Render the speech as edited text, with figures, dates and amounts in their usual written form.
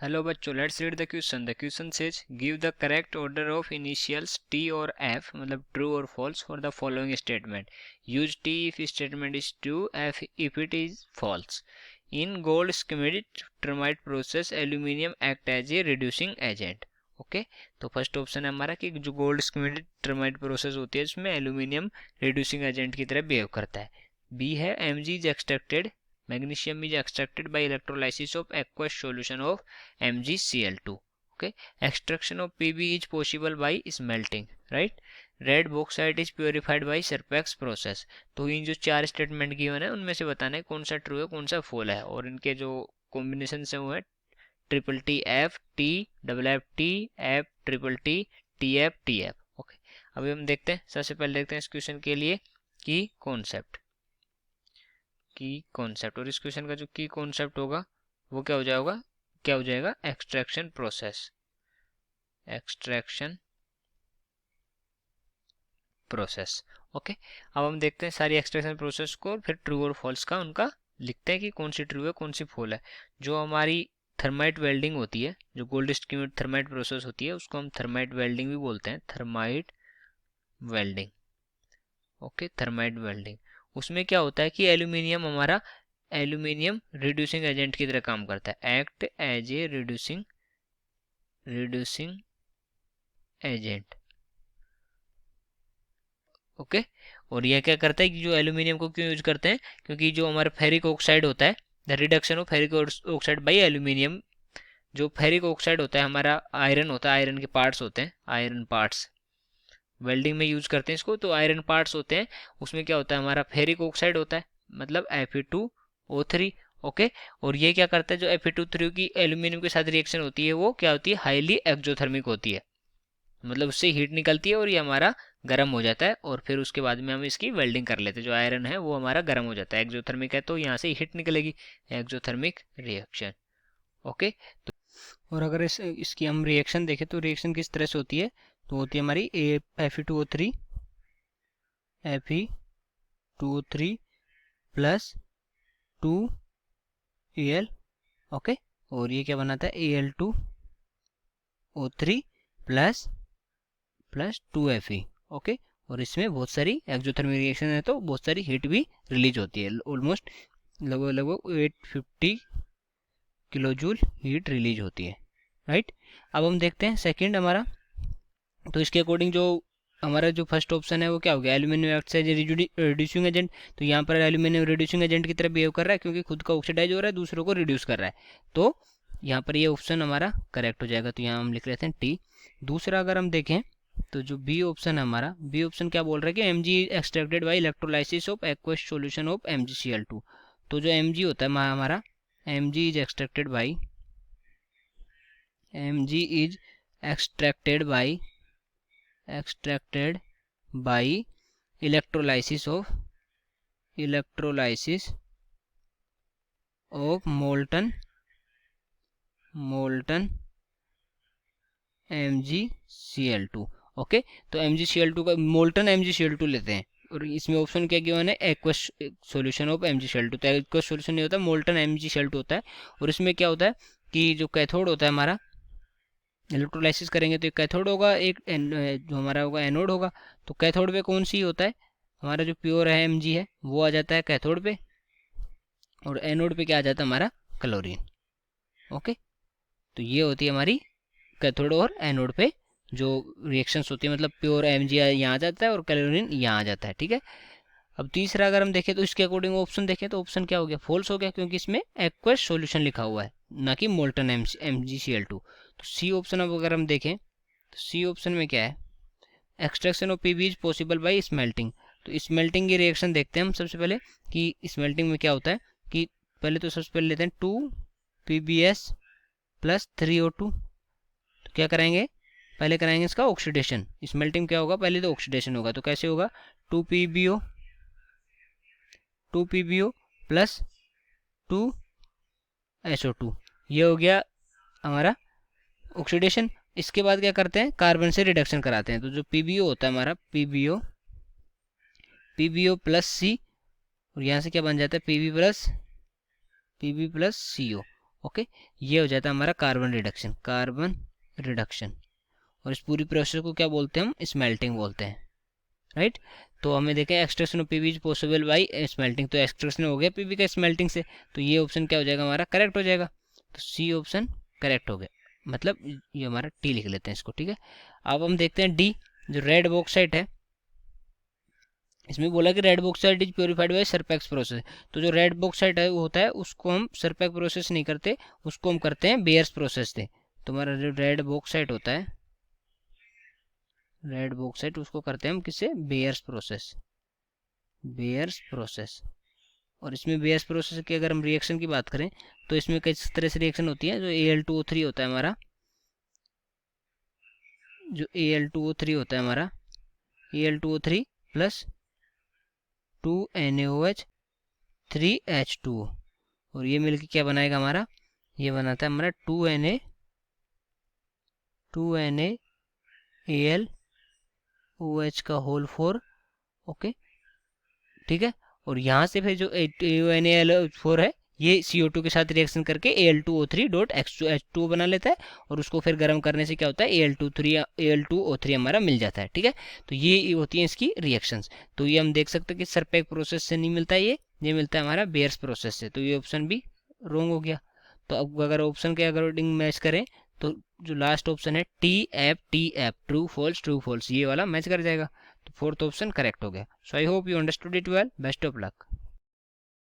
Hello बच्चों, let's read the question. The question says give the correct order of initials T or F मतलब true or false for the following statement. Use T if statement is true, F if it is false. In gold schmidt termite process aluminium act as a reducing agent. Okay तो first option है हमारा कि जो gold स्मिड termite process होती है उसमें aluminium reducing agent की तरह बिहेव करता है. बी है Mg is extracted magnesium is extracted by electrolysis of aqueous solution of MgCl2. Okay, extraction of Pb is possible by smelting, right? Red bauxite is purified by Serpex process. तो इन जो चार statement given है उनमें से बताना है कौन सा ट्रू है कौन सा फॉल है, और इनके जो कॉम्बिनेशन है वो है triple T F T double F T F triple T T F T F. Okay, अभी हम देखते हैं, सबसे पहले देखते हैं इस क्वेश्चन के लिए की कॉन्सेप्ट. और इस क्वेश्चन का जो की कॉन्सेप्ट होगा वो क्या हो जाएगा एक्सट्रैक्शन प्रोसेस. ओके, अब हम देखते हैं सारी एक्सट्रैक्शन प्रोसेस को और फिर ट्रू और फॉल्स का उनका लिखते हैं कि कौन सी ट्रू है कौन सी फॉल है. जो हमारी थर्माइट वेल्डिंग होती है, जो गोल्ड स्कीमेट थर्माइट प्रोसेस होती है उसको हम थर्माइट वेल्डिंग भी बोलते हैं. Thermite welding. Okay, thermite welding. उसमें क्या होता है कि एल्यूमिनियम रिड्यूसिंग एजेंट की तरह काम करता है. Act as a reducing agent. Okay, और यह क्या करता है कि जो एल्यूमिनियम को क्यों यूज करते हैं, क्योंकि जो हमारा फेरिक ऑक्साइड होता है, the reduction of ferric oxide by aluminium. जो फेरिक ऑक्साइड होता है हमारा आयरन होता है, आयरन के पार्ट्स होते हैं, आयरन पार्ट्स वेल्डिंग में यूज करते हैं इसको. तो आयरन पार्ट्स होते हैं, उसमें क्या होता है हमारा फेरिक ऑक्साइड होता है मतलब Fe2O3. ओके, और ये क्या करता है जो Fe2O3 की एल्यूमिनियम के साथ रिएक्शन होती है वो क्या होती है हाईली एक्सोथर्मिक होती है, मतलब उससे हीट निकलती है और ये हमारा गर्म हो जाता है, और फिर उसके बाद में हम इसकी वेल्डिंग कर लेते हैं. जो आयरन है वो हमारा गर्म हो जाता है, एक्सोथर्मिक है तो यहाँ से हीट निकलेगी, एक्सोथर्मिक रिएक्शन. ओके, तो और अगर इसकी हम रिएक्शन देखें तो रिएक्शन किस तरह से होती है, तो होती है हमारी Fe2O3 प्लस 2Al. ओके, और ये क्या बनाता है Al2O3 प्लस 2Fe. ओके, और इसमें बहुत सारी एक्सोथर्मिक रिएक्शन है तो बहुत सारी हीट भी रिलीज होती है. ऑलमोस्ट लगभग 850 किलो जूल हीट रिलीज होती है, राइट. अब हम देखते हैं सेकंड हमारा. तो इसके अकॉर्डिंग जो हमारा जो फर्स्ट ऑप्शन है वो क्या हो गया, aluminium act as reducing agent. तो यहाँ पर एल्यूमिनियम रिड्यूसिंग एजेंट की तरह बिहेव कर रहा है क्योंकि खुद का ऑक्सीडाइज हो रहा है, दूसरों को रिड्यूस कर रहा है. तो यहाँ पर ये ऑप्शन हमारा करेक्ट हो जाएगा. तो यहाँ हम लिख लेते हैं टी. दूसरा अगर हम देखें तो जो बी ऑप्शन है हमारा, बी ऑप्शन क्या बोल रहा है कि Mg extracted bye electrolysis of aqueous solution of MgCl2. तो जो Mg होता है हमारा, Mg is extracted bye electrolysis of molten MgCl2. Okay, तो MgCl2 का मोल्टन MgCl2 लेते हैं और इसमें ऑप्शन क्या गिवन है एक्वस सॉल्यूशन ऑफ MgCl2. तो एक्वस सॉल्यूशन नहीं होता, मोल्टन MgCl2 होता है. और इसमें क्या होता है कि जो कैथोड होता है हमारा, इलेक्ट्रोलाइसिस करेंगे तो एक कैथोड होगा, एक जो हमारा होगा एनोड होगा. तो कैथोड पे कौन सी होता है हमारा जो प्योर है Mg है वो आ जाता है कैथोड पे, और एनोड पे क्या आ जाता है हमारा क्लोरीन. ओके, तो ये होती है हमारी कैथोड और एनोड पे जो रिएक्शंस होती है, मतलब प्योर Mg यहाँ आ जाता है और क्लोरीन यहाँ आ जाता है. ठीक है, अब तीसरा अगर हम देखें तो इसके अकॉर्डिंग ऑप्शन देखें तो ऑप्शन क्या हो गया, फॉल्स हो गया, क्योंकि इसमें एक्वस सॉल्यूशन लिखा हुआ है ना कि मोल्टन MgCl2. तो सी ऑप्शन अब अगर हम देखें तो सी ऑप्शन में क्या है, extraction of Pb is possible by smelting. तो स्मेल्टिंग की रिएक्शन देखते हैं हम सबसे पहले कि स्मेल्टिंग में क्या होता है कि पहले तो सबसे पहले लेते हैं 2PbS प्लस 3O2. तो क्या कराएंगे, पहले कराएंगे इसका ऑक्सीडेशन. स्मेल्टिंग क्या होगा, पहले तो ऑक्सीडेशन होगा. तो कैसे होगा 2PbO प्लस 2SO2, ये हो गया हमारा ऑक्सीडेशन. इसके बाद क्या करते हैं कार्बन से रिडक्शन कराते हैं. तो जो PbO होता है हमारा PbO प्लस C, और यहाँ से क्या बन जाता है Pb प्लस CO. ओके, ये हो जाता है हमारा कार्बन रिडक्शन, कार्बन रिडक्शन। और इस पूरी प्रोसेस को क्या बोलते हैं हम, स्मेल्टिंग बोलते हैं, राइट। तो हमें देखें extraction of PV is possible by smelting, तो एक्सट्रैक्शन हो गया पीवी का स्मेल्टिंग से, तो ये ऑप्शन क्या हो जाएगा हमारा, करेक्ट हो जाएगा। तो सी ऑप्शन करेक्ट हो गया, मतलब ये हमारा टी लिख लेते हैं इसको, ठीक है। अब हम देखते हैं डी, जो रेड बॉक्साइट है, इसमें बोला कि red bauxite is purified by Serpeck's process. तो जो रेड बॉक्साइट है वो होता है, उसको हम सरपेक्स प्रोसेस नहीं करते, उसको हम करते हैं बेयर्स प्रोसेस से। तो हमारा जो रेड बॉक्साइट होता है, रेड बॉक्साइट, उसको करते हैं हम किससे, बेयर्स प्रोसेस, बेयर्स प्रोसेस। और इसमें बेयर्स प्रोसेस की अगर हम रिएक्शन की बात करें तो इसमें किस तरह से रिएक्शन होती है, जो Al2O3 होता है हमारा, जो Al2O3 होता है हमारा, Al2O3 प्लस 2NaOH3H2, और ये मिलके क्या बनाएगा हमारा, ये बनाता है हमारा 2NaAlOH का होल 4, ओके, ठीक है। और यहाँ से फिर जो NaL4 है, ये CO2 के साथ रिएक्शन करके Al2O3.H2 बना लेता है, और उसको फिर गर्म करने से क्या होता है, Al2O3 हमारा मिल जाता है, ठीक है। तो ये होती है इसकी रिएक्शंस। तो ये हम देख सकते हैं कि सरपेक प्रोसेस से नहीं मिलता है, ये मिलता है हमारा बेयर्स प्रोसेस से, तो ये ऑप्शन भी रॉन्ग हो गया। तो अब अगर ऑप्शन के अकॉर्डिंग मैच करें तो जो लास्ट ऑप्शन है टी एफ ट्रू फॉल्स ये वाला मैच कर जाएगा, तो फोर्थ ऑप्शन करेक्ट हो गया। So I hope you understood it well, best of luck.